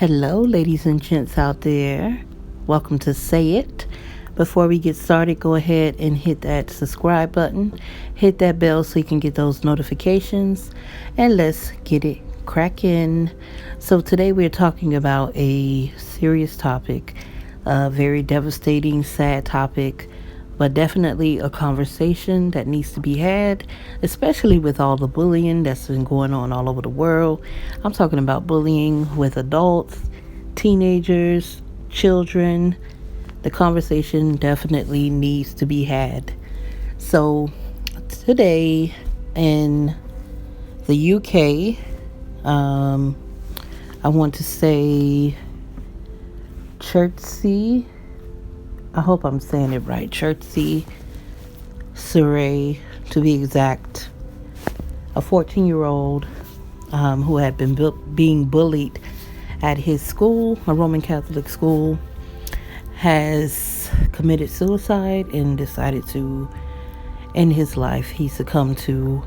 Hello, ladies and gents out there. Welcome to Say It. Before we get started, go ahead and hit that subscribe button. Hit that bell so you can get those notifications. And let's get it cracking. So, today we're talking about a serious topic, a very devastating, sad topic, but definitely a conversation that needs to be had, especially with all the bullying that's been going on all over the world. I'm talking about bullying with adults, teenagers, children. The conversation definitely needs to be had. So, today in the UK, I want to say Chertsey. I hope I'm saying it right. Chertsey, Surrey, to be exact. A 14-year-old who had been being bullied at his school, a Roman Catholic school, has committed suicide and decided to end his life. He succumbed to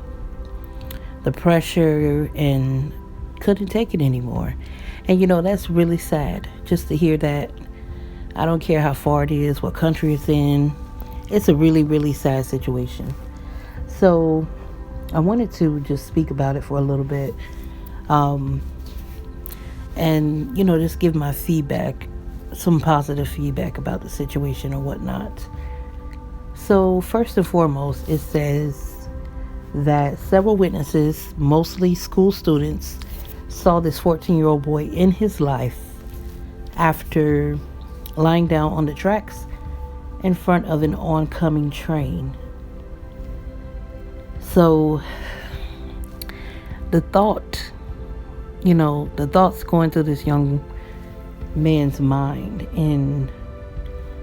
the pressure and couldn't take it anymore. And that's really sad just to hear that. I don't care how far it is, what country it's in. It's a really, really sad situation. So I wanted to just speak about it for a little bit. And just give my feedback, some positive feedback about the situation or whatnot. So first and foremost, it says that several witnesses, mostly school students, saw this 14-year-old boy in his life after lying down on the tracks in front of an oncoming train. So the thoughts going through this young man's mind, and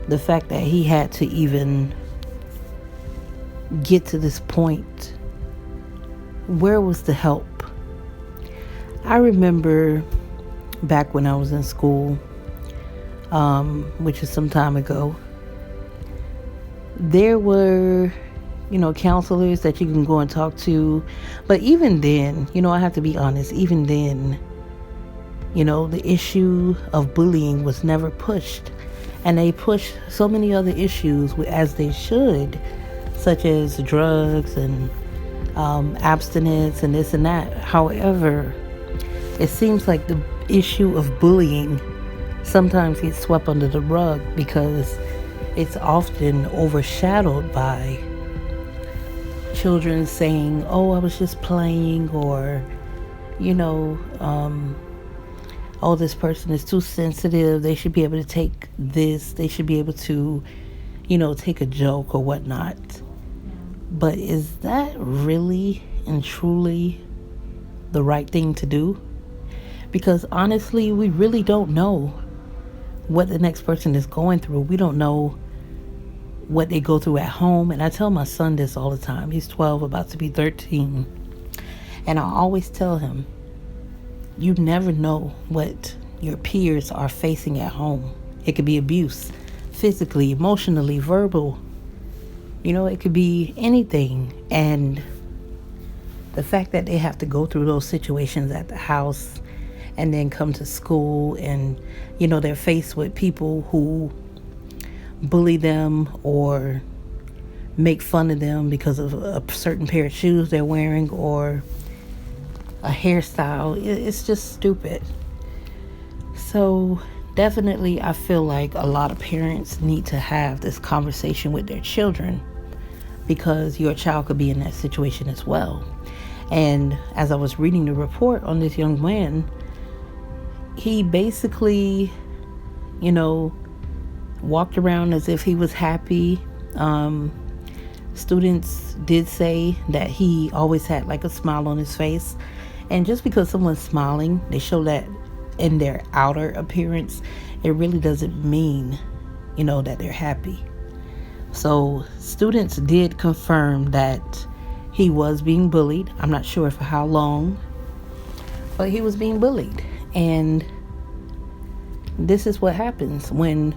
the fact that he had to even get to this point, where was the help? I remember back when I was in school, which is some time ago, there were, counselors that you can go and talk to. But even then, I have to be honest, even then, the issue of bullying was never pushed. And they push so many other issues as they should, such as drugs and abstinence and this and that. However, it seems like the issue of bullying sometimes gets swept under the rug because it's often overshadowed by children saying, "Oh, I was just playing," or "Oh, this person is too sensitive. They should be able to take this. They should be able to, take a joke or whatnot." But is that really and truly the right thing to do? Because honestly, we really don't know what the next person is going through. We don't know what they go through at home. And I tell my son this all the time. He's 12, about to be 13. And I always tell him, you never know what your peers are facing at home. It could be abuse, physically, emotionally, verbal. It could be anything. And the fact that they have to go through those situations at the house and then come to school and, they're faced with people who bully them or make fun of them because of a certain pair of shoes they're wearing or a hairstyle. It's just stupid. So definitely I feel like a lot of parents need to have this conversation with their children, because your child could be in that situation as well. And as I was reading the report on this young man, he basically, walked around as if he was happy. Students did say that he always had like a smile on his face. And just because someone's smiling, they show that in their outer appearance, it really doesn't mean, that they're happy. So students did confirm that he was being bullied. I'm not sure for how long, but he was being bullied. And this is what happens when,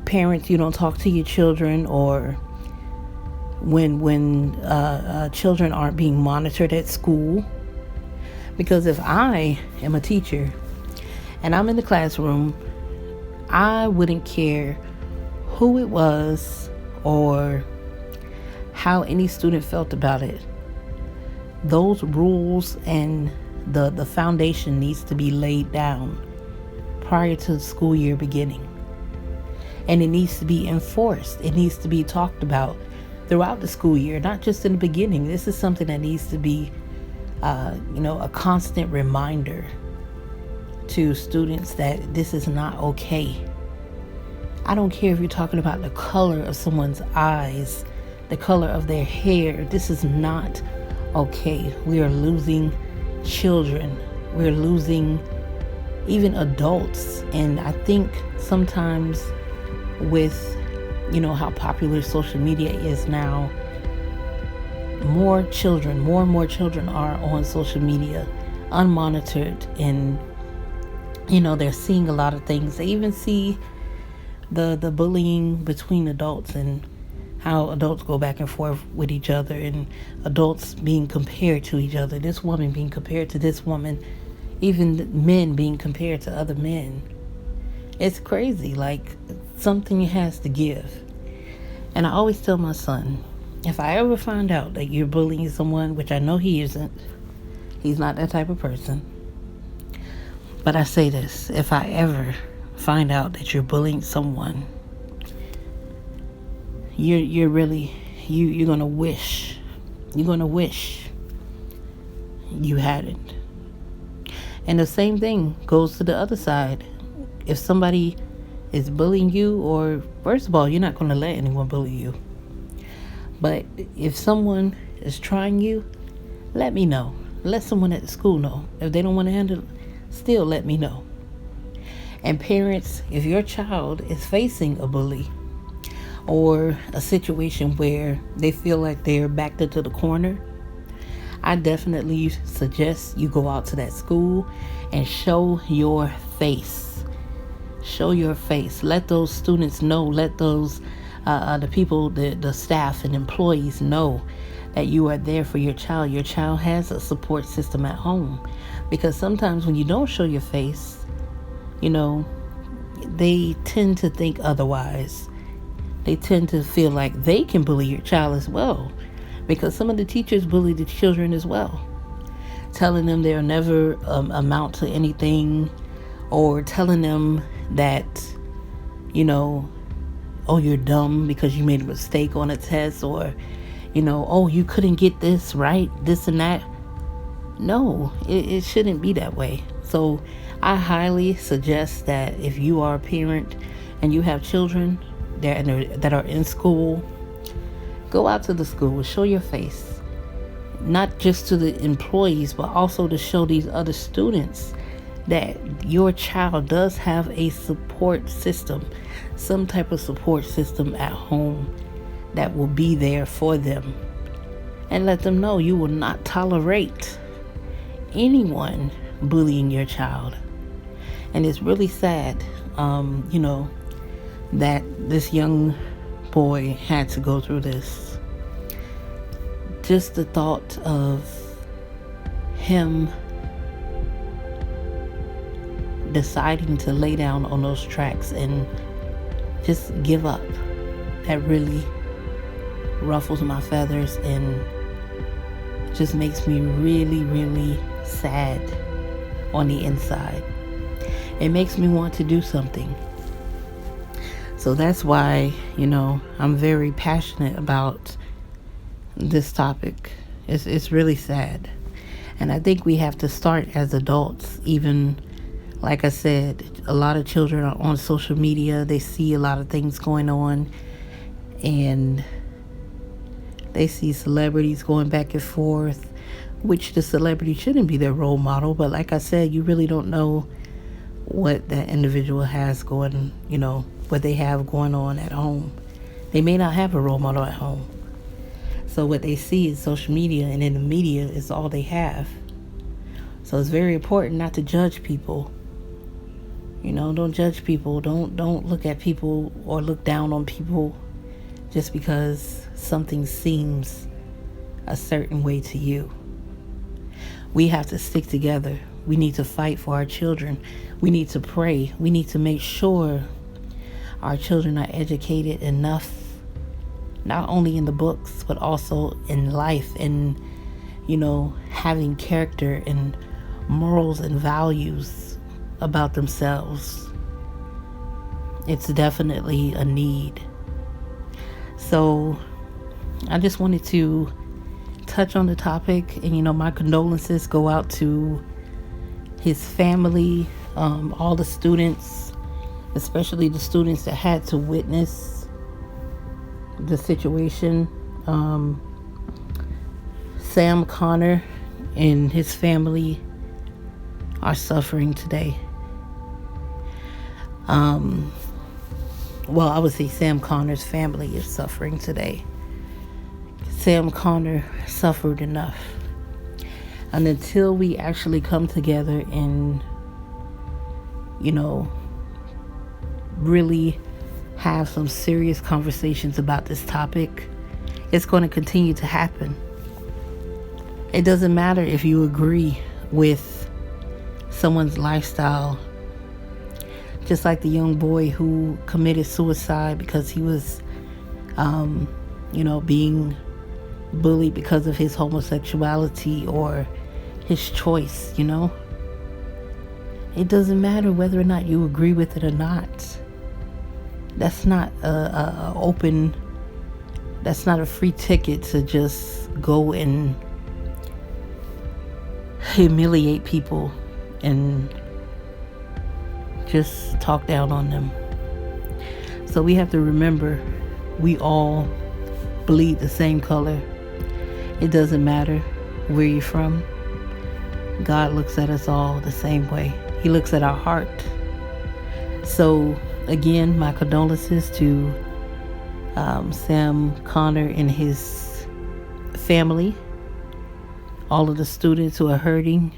parents, you don't talk to your children, or when children aren't being monitored at school. Because if I am a teacher and I'm in the classroom, I wouldn't care who it was or how any student felt about it. Those rules and the foundation needs to be laid down prior to the school year beginning. And it needs to be enforced. It needs to be talked about throughout the school year, not just in the beginning. This is something that needs to be, a constant reminder to students that this is not okay. I don't care if you're talking about the color of someone's eyes, the color of their hair. This is not okay. We are losing children. We're losing even adults. And I think sometimes with, how popular social media is now, more and more children are on social media unmonitored, and they're seeing a lot of things. They even see the bullying between adults and how adults go back and forth with each other, and adults being compared to each other, this woman being compared to this woman, even men being compared to other men. It's crazy. Like, something has to give. And I always tell my son, if I ever find out that you're bullying someone, which I know he isn't, he's not that type of person, but I say this: if I ever find out that you're bullying someone, you're gonna wish you hadn't. And the same thing goes to the other side. If somebody is bullying you, or first of all, you're not going to let anyone bully you. But if someone is trying you, let me know. Let someone at the school know. If they don't want to handle it, still let me know. And parents, if your child is facing a bully or a situation where they feel like they're backed into the corner, I definitely suggest you go out to that school and show your face. Show your face. Let those students know. Let those the people, the staff and employees know that you are there for your child. Your child has a support system at home. Because sometimes when you don't show your face, they tend to think otherwise. They tend to feel like they can bully your child as well. Because some of the teachers bully the children as well, telling them they'll never amount to anything, or telling them that, oh, you're dumb because you made a mistake on a test, or, oh, you couldn't get this right, this and that. No, it shouldn't be that way. So I highly suggest that if you are a parent and you have children that are in school, go out to the school, show your face, not just to the employees, but also to show these other students that your child does have a support system, some type of support system at home that will be there for them. And let them know you will not tolerate anyone bullying your child. And it's really sad, that this young boy had to go through this. Just the thought of him deciding to lay down on those tracks and just give up, that really ruffles my feathers and just makes me really, really sad on the inside. It makes me want to do something. So that's why, I'm very passionate about this topic. It's really sad. And I think we have to start as adults. Even, like I said, a lot of children are on social media. They see a lot of things going on. And they see celebrities going back and forth, which the celebrity shouldn't be their role model. But like I said, you really don't know what that individual has going, what they have going on at home. They may not have a role model at home. So what they see is social media, and in the media is all they have. So it's very important not to judge people. Don't judge people. Don't look at people or look down on people just because something seems a certain way to you. We have to stick together. We need to fight for our children. We need to pray. We need to make sure our children are educated enough, not only in the books, but also in life, and, having character and morals and values about themselves. It's definitely a need. So I just wanted to touch on the topic, and my condolences go out to his family, all the students, especially the students that had to witness the situation. Sam Connor and his family are suffering today. Well, I would say Sam Connor's family is suffering today. Sam Connor suffered enough. And until we actually come together and, really have some serious conversations about this topic, it's going to continue to happen. It doesn't matter if you agree with someone's lifestyle. Just like the young boy who committed suicide because he was, being bullied because of his homosexuality or his choice, It doesn't matter whether or not you agree with it or not. That's not that's not a free ticket to just go and humiliate people and just talk down on them. So we have to remember, we all bleed the same color. It doesn't matter where you're from. God looks at us all the same way. He looks at our heart. So again, my condolences to Sam Connor and his family, all of the students who are hurting.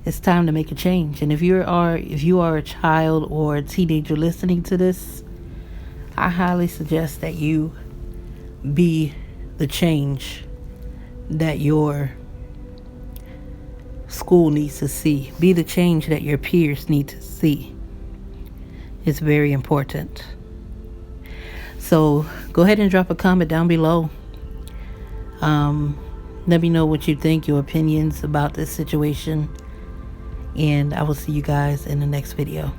It's time to make a change. And if you are a child or a teenager listening to this, I highly suggest that you be the change that your school needs to see. Be the change that your peers need to see. It's very important. So go ahead and drop a comment down below. Let me know what you think, your opinions about this situation. And I will see you guys in the next video.